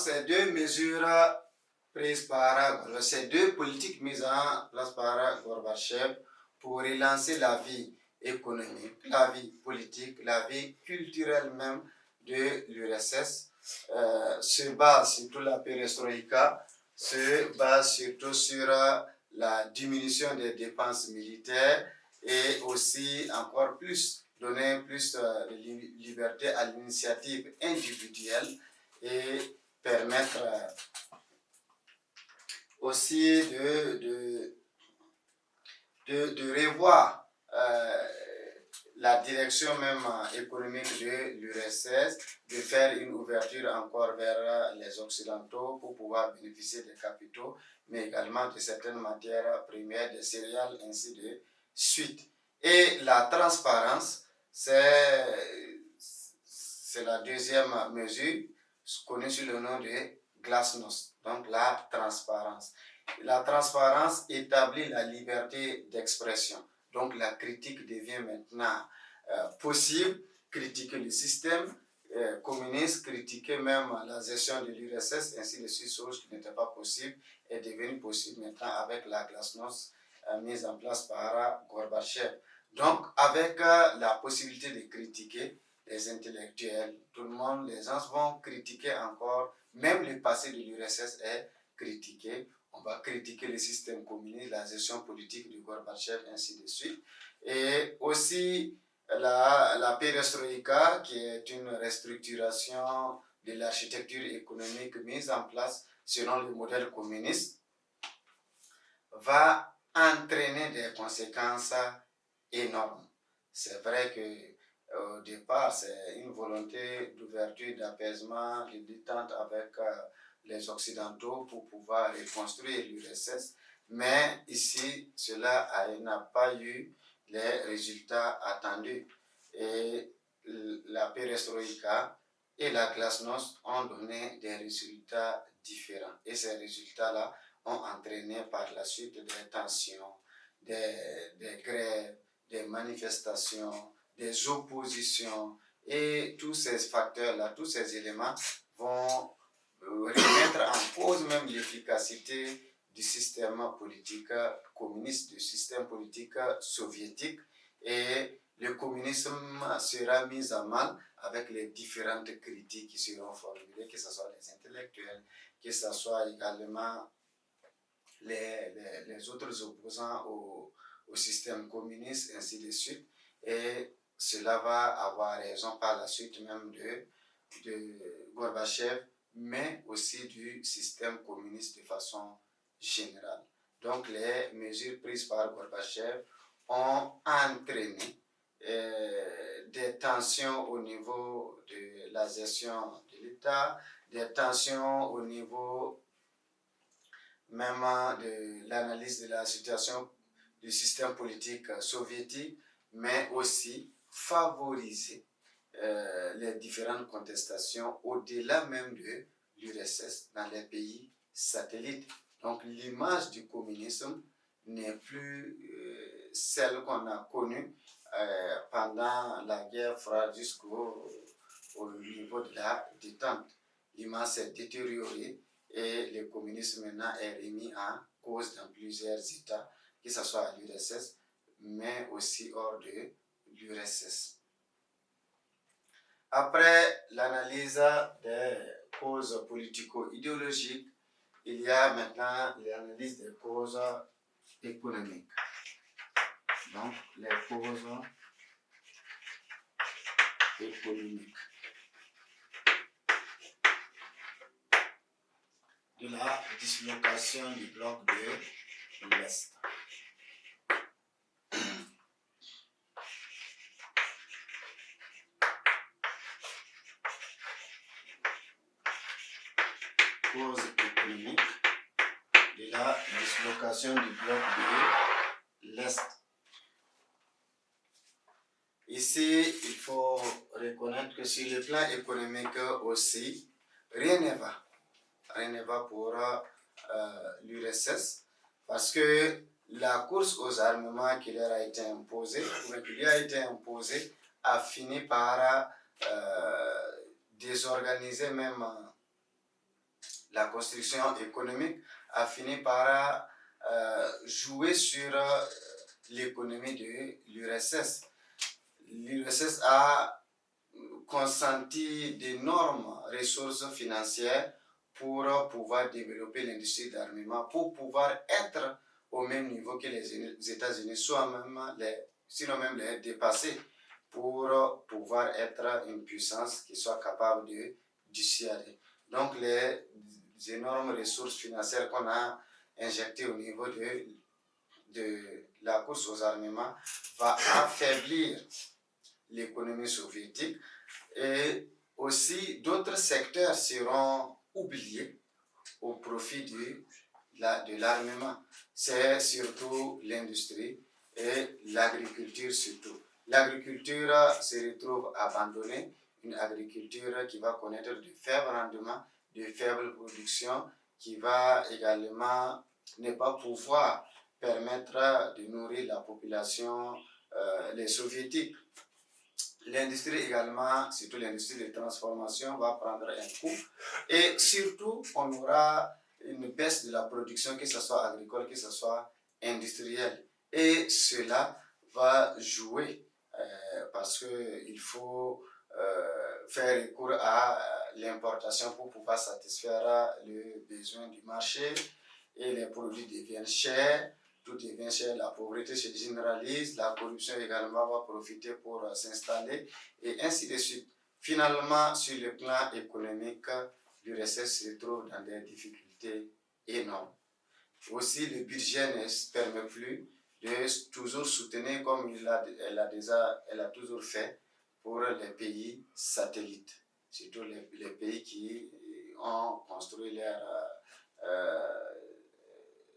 ces deux mesures prises ces deux politiques mises en place par Gorbatchev pour relancer la vie économique, la vie politique, la vie culturelle même de l'URSS, se base surtout la perestroïka, se base surtout sur la diminution des dépenses militaires et aussi encore plus donner plus de liberté à l'initiative individuelle et permettre aussi de revoir la direction même économique de l'URSS, de faire une ouverture encore vers les Occidentaux pour pouvoir bénéficier des capitaux, mais également de certaines matières premières, des céréales, ainsi de suite. Et la transparence, c'est la deuxième mesure, connue sous le nom de glasnost, donc la transparence. La transparence établit la liberté d'expression. Donc la critique devient maintenant possible, critiquer le système communiste, critiquer même la gestion de l'URSS, ainsi de suite, chose qui n'était pas possible, est devenue possible maintenant avec la glasnost mise en place par Gorbatchev. Donc avec la possibilité de critiquer les intellectuels, tout le monde, les gens vont critiquer encore, même le passé de l'URSS est critiqué. On va critiquer le système communiste, la gestion politique de Gorbatchev, ainsi de suite. Et aussi la perestroïka, qui est une restructuration de l'architecture économique mise en place selon le modèle communiste, va entraîner des conséquences énormes. C'est vrai que au départ, c'est une volonté d'ouverture, d'apaisement, de détente avec les Occidentaux pour pouvoir reconstruire l'URSS. Mais ici, cela n'a pas eu les résultats attendus. Et la perestroïka et la glasnost ont donné des résultats différents. Et ces résultats-là ont entraîné par la suite des tensions, des grèves, des manifestations, des oppositions, et tous ces facteurs-là, tous ces éléments vont remettre en cause même l'efficacité du système politique communiste, du système politique soviétique, et le communisme sera mis à mal avec les différentes critiques qui seront formulées, que ce soit les intellectuels, que ce soit également les autres opposants au système communiste, ainsi de suite. Et cela va avoir raison par la suite même de Gorbatchev, mais aussi du système communiste de façon générale. Donc les mesures prises par Gorbatchev ont entraîné des tensions au niveau de la gestion de l'État, des tensions au niveau même de l'analyse de la situation du système politique soviétique, mais aussi favoriser les différentes contestations au-delà même de l'URSS dans les pays satellites. Donc l'image du communisme n'est plus celle qu'on a connue pendant la guerre froide jusqu'au niveau de la détente. L'image s'est détériorée et le communisme maintenant est remis en cause dans plusieurs États, que ce soit à l'URSS, mais aussi hors de l'URSS. Après l'analyse des causes politico-idéologiques, il y a maintenant l'analyse des causes économiques. Donc, les causes économiques de la dislocation du bloc de l'Est. Cause économique de la dislocation du bloc de l'Est. Ici, il faut reconnaître que sur le plan économique aussi, rien ne va. Rien ne va pour l'URSS, parce que la course aux armements qui leur a été imposée, ou qui lui a été imposée, a fini par désorganiser même la construction économique a fini par jouer sur l'économie de l'URSS. L'URSS a consenti d'énormes ressources financières pour pouvoir développer l'industrie d'armement, pour pouvoir être au même niveau que les États-Unis, sinon même les dépasser, pour pouvoir être une puissance qui soit capable de dissuader. Donc les énormes ressources financières qu'on a injectées au niveau de la course aux armements va affaiblir l'économie soviétique, et aussi d'autres secteurs seront oubliés au profit de l'armement. C'est surtout l'industrie et l'agriculture surtout. L'agriculture se retrouve abandonnée, une agriculture qui va connaître de faibles rendements, de faibles productions, qui va également ne pas pouvoir permettre de nourrir la population, les soviétiques. L'industrie également, surtout l'industrie de transformation, va prendre un coup. Et surtout, on aura une baisse de la production, que ce soit agricole, que ce soit industrielle. Et cela va jouer parce qu'il faut faire recours à l'importation pour pouvoir satisfaire les besoins du marché, et les produits deviennent chers. Tout devient cher, la pauvreté se généralise, la corruption également va profiter pour s'installer, et ainsi de suite. Finalement, sur le plan économique, l'URSS se trouve dans des difficultés énormes. Aussi, le budget ne permet plus de toujours soutenir comme elle a toujours fait pour les pays satellites, surtout les pays qui ont construit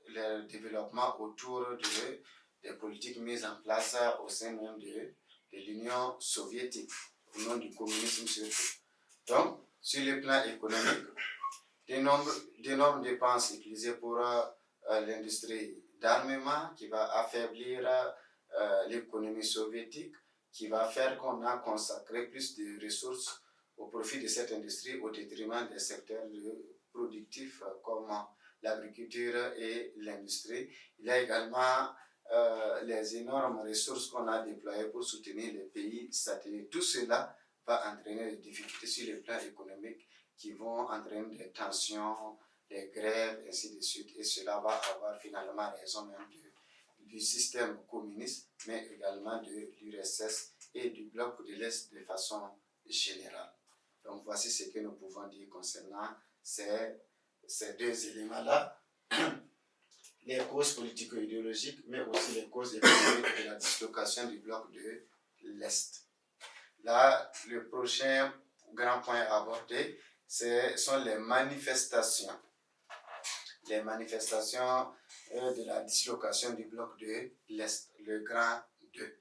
leur développement autour des politiques mises en place au sein même de l'Union soviétique, au nom du communisme surtout. Donc, sur le plan économique, d'énormes dépenses utilisées pour l'industrie d'armement qui va affaiblir l'économie soviétique, qui va faire qu'on a consacré plus de ressources au profit de cette industrie au détriment des secteurs productifs comme l'agriculture et l'industrie. Il y a également les énormes ressources qu'on a déployées pour soutenir les pays satellites. Tout cela va entraîner des difficultés sur le plan économique qui vont entraîner des tensions, des grèves, ainsi de suite. Et cela va avoir finalement raison même du système communiste, mais également de l'URSS et du bloc de l'Est de façon générale. Donc voici ce que nous pouvons dire concernant ces deux éléments-là, les causes politico-idéologiques, mais aussi les causes économiques de la dislocation du bloc de l'Est. Là, le prochain grand point à aborder, ce sont les manifestations. Les manifestations de la dislocation du bloc de l'Est, le grand 2.